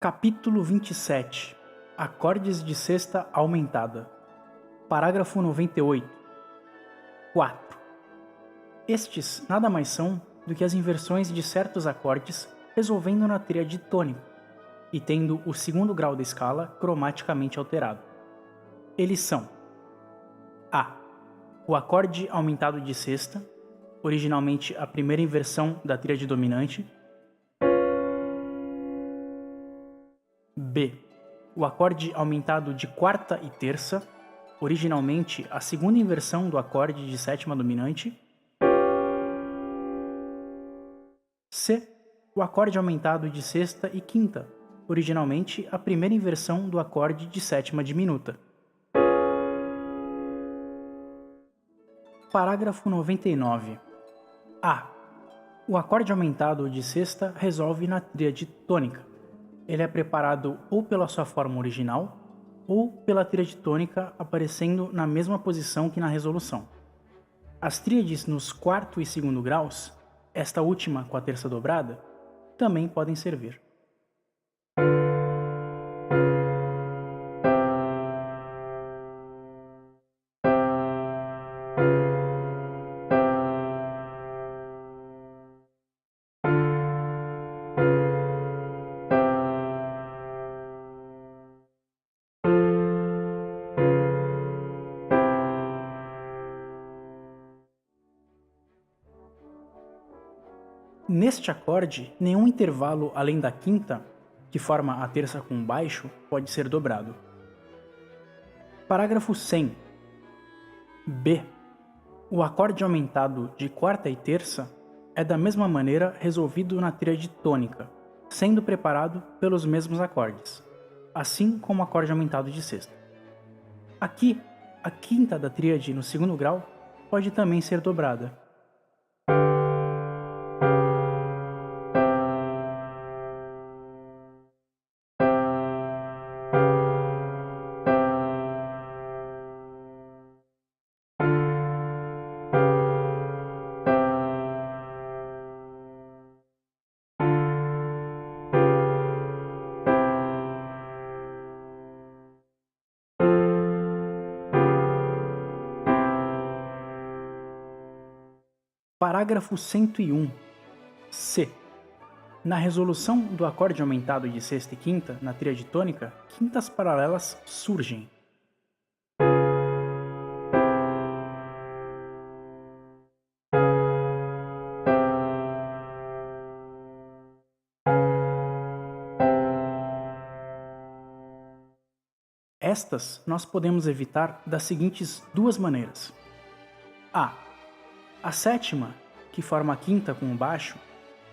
Capítulo 27. Acordes de sexta aumentada. Parágrafo 98. 4. Estes nada mais são do que as inversões de certos acordes resolvendo na tríade tônica e tendo o segundo grau da escala cromaticamente alterado. Eles são: A. O acorde aumentado de sexta, originalmente a primeira inversão da tríade dominante. B. O acorde aumentado de quarta e terça, originalmente a segunda inversão do acorde de sétima dominante. C. O acorde aumentado de sexta e quinta, originalmente a primeira inversão do acorde de sétima diminuta. Parágrafo 99. A. O acorde aumentado de sexta resolve na tríade tônica. Ele é preparado ou pela sua forma original, ou pela tríade tônica aparecendo na mesma posição que na resolução. As tríades nos quarto e segundo graus, esta última com a terça dobrada, também podem servir. Neste acorde, nenhum intervalo além da quinta, que forma a terça com baixo, pode ser dobrado. Parágrafo 100. B. O acorde aumentado de quarta e terça é da mesma maneira resolvido na tríade tônica, sendo preparado pelos mesmos acordes, assim como o acorde aumentado de sexta. Aqui, a quinta da tríade no segundo grau pode também ser dobrada. Parágrafo 101. C. Na resolução do acorde aumentado de sexta e quinta na tríade tônica, quintas paralelas surgem. Estas nós podemos evitar das seguintes duas maneiras. A. A sétima, que forma a quinta com o baixo,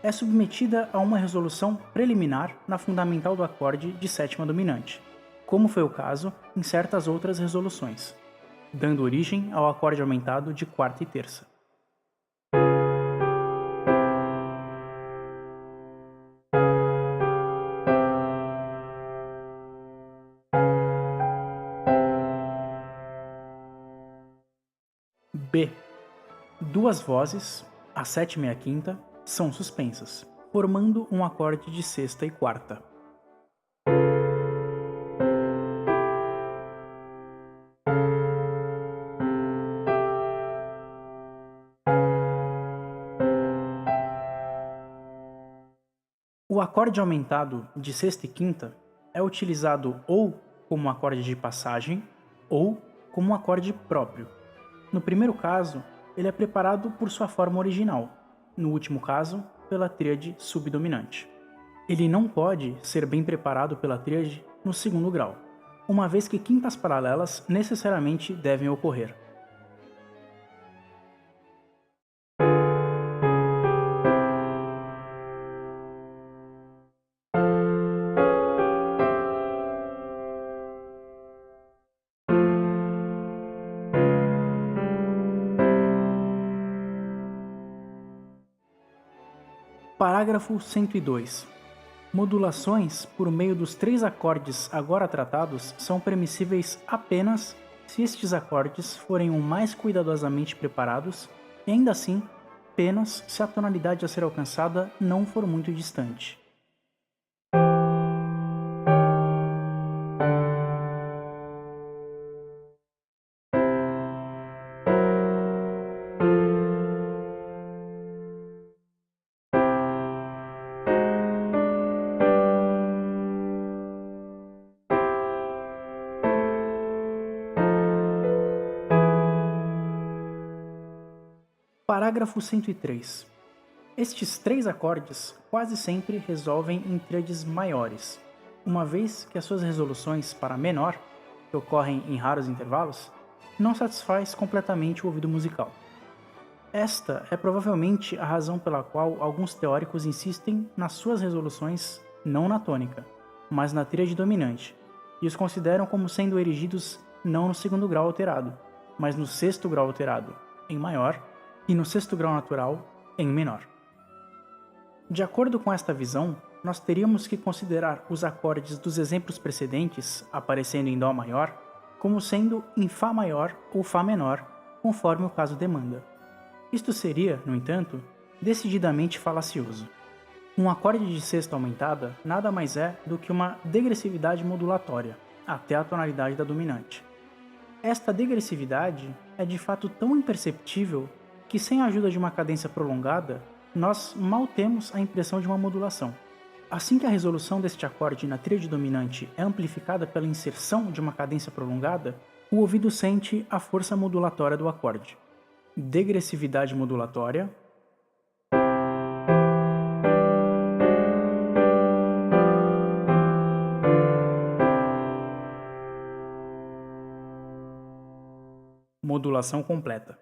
é submetida a uma resolução preliminar na fundamental do acorde de sétima dominante, como foi o caso em certas outras resoluções, dando origem ao acorde aumentado de quarta e terça. B. Duas vozes, a sétima e a quinta, são suspensas, formando um acorde de sexta e quarta. O acorde aumentado de sexta e quinta é utilizado ou como um acorde de passagem ou como um acorde próprio. No primeiro caso, ele é preparado por sua forma original, no último caso, pela tríade subdominante. Ele não pode ser bem preparado pela tríade no segundo grau, uma vez que quintas paralelas necessariamente devem ocorrer. Parágrafo 102. Modulações por meio dos três acordes agora tratados são permissíveis apenas se estes acordes forem o mais cuidadosamente preparados e ainda assim apenas se a tonalidade a ser alcançada não for muito distante. Parágrafo 103. Estes três acordes quase sempre resolvem em tríades maiores, uma vez que as suas resoluções para menor, que ocorrem em raros intervalos, não satisfaz completamente o ouvido musical. Esta é provavelmente a razão pela qual alguns teóricos insistem nas suas resoluções não na tônica, mas na tríade dominante, e os consideram como sendo erigidos não no segundo grau alterado, mas no sexto grau alterado, em maior, e no sexto grau natural, em menor. De acordo com esta visão, nós teríamos que considerar os acordes dos exemplos precedentes, aparecendo em Dó maior, como sendo em Fá maior ou Fá menor, conforme o caso demanda. Isto seria, no entanto, decididamente falacioso. Um acorde de sexta aumentada nada mais é do que uma degressividade modulatória, até a tonalidade da dominante. Esta degressividade é de fato tão imperceptível que, sem a ajuda de uma cadência prolongada, nós mal temos a impressão de uma modulação. Assim que a resolução deste acorde na tríade dominante é amplificada pela inserção de uma cadência prolongada, o ouvido sente a força modulatória do acorde. Degressividade modulatória, modulação completa.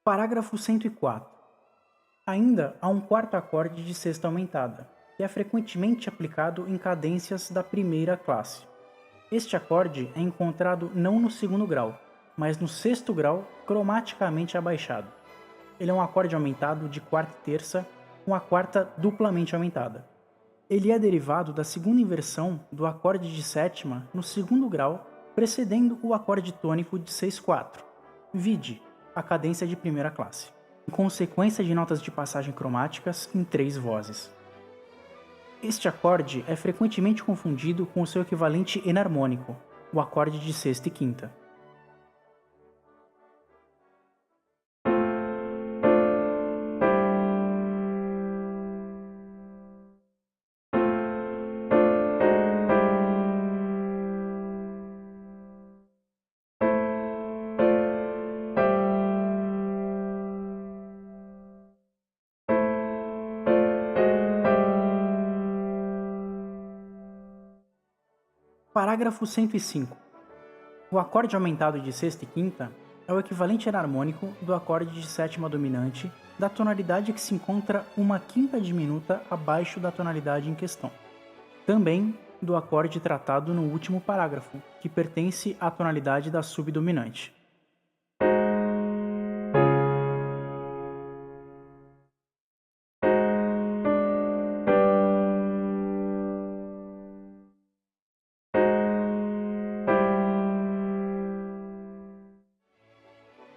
Parágrafo 104. Ainda há um quarto acorde de sexta aumentada, que é frequentemente aplicado em cadências da primeira classe. Este acorde é encontrado não no segundo grau, mas no sexto grau cromaticamente abaixado. Ele é um acorde aumentado de quarta e terça, com a quarta duplamente aumentada. Ele é derivado da segunda inversão do acorde de sétima no segundo grau, precedendo o acorde tônico de 6/4. Vide a cadência de primeira classe, em consequência de notas de passagem cromáticas em 3 vozes. Este acorde é frequentemente confundido com o seu equivalente enarmônico, o acorde de sexta e quinta. Parágrafo 105. O acorde aumentado de sexta e quinta é o equivalente enarmônico do acorde de sétima dominante da tonalidade que se encontra uma quinta diminuta abaixo da tonalidade em questão. Também do acorde tratado no último parágrafo, que pertence à tonalidade da subdominante.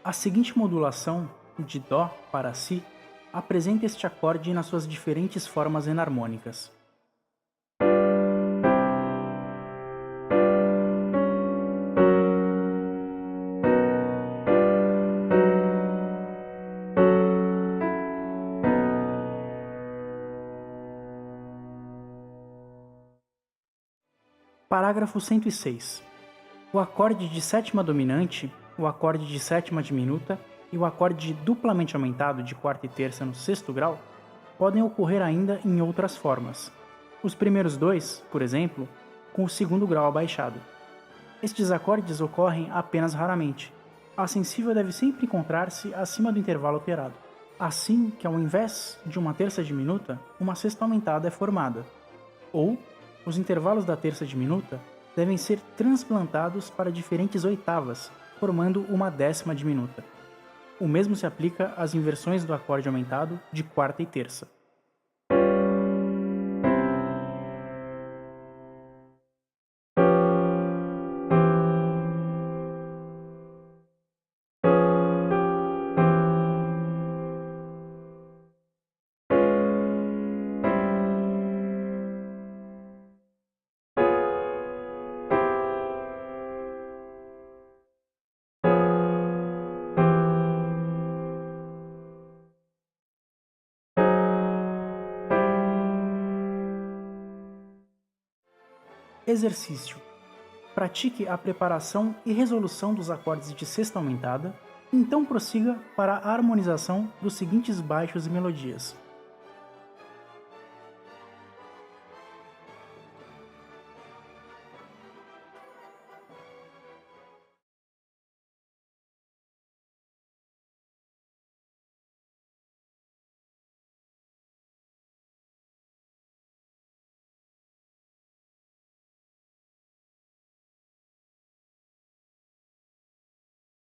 A seguinte modulação, de Dó para Si, apresenta este acorde nas suas diferentes formas enarmônicas. Parágrafo 106. O acorde de sétima dominante, o acorde de sétima diminuta e o acorde duplamente aumentado de quarta e terça no sexto grau podem ocorrer ainda em outras formas. Os primeiros dois, por exemplo, com o segundo grau abaixado. Estes acordes ocorrem apenas raramente. A sensível deve sempre encontrar-se acima do intervalo alterado. Assim que, ao invés de uma terça diminuta, uma sexta aumentada é formada. Ou, os intervalos da terça diminuta devem ser transplantados para diferentes oitavas, formando uma décima diminuta. O mesmo se aplica às inversões do acorde aumentado de quarta e terça. Exercício. Pratique a preparação e resolução dos acordes de sexta aumentada, então prossiga para a harmonização dos seguintes baixos e melodias.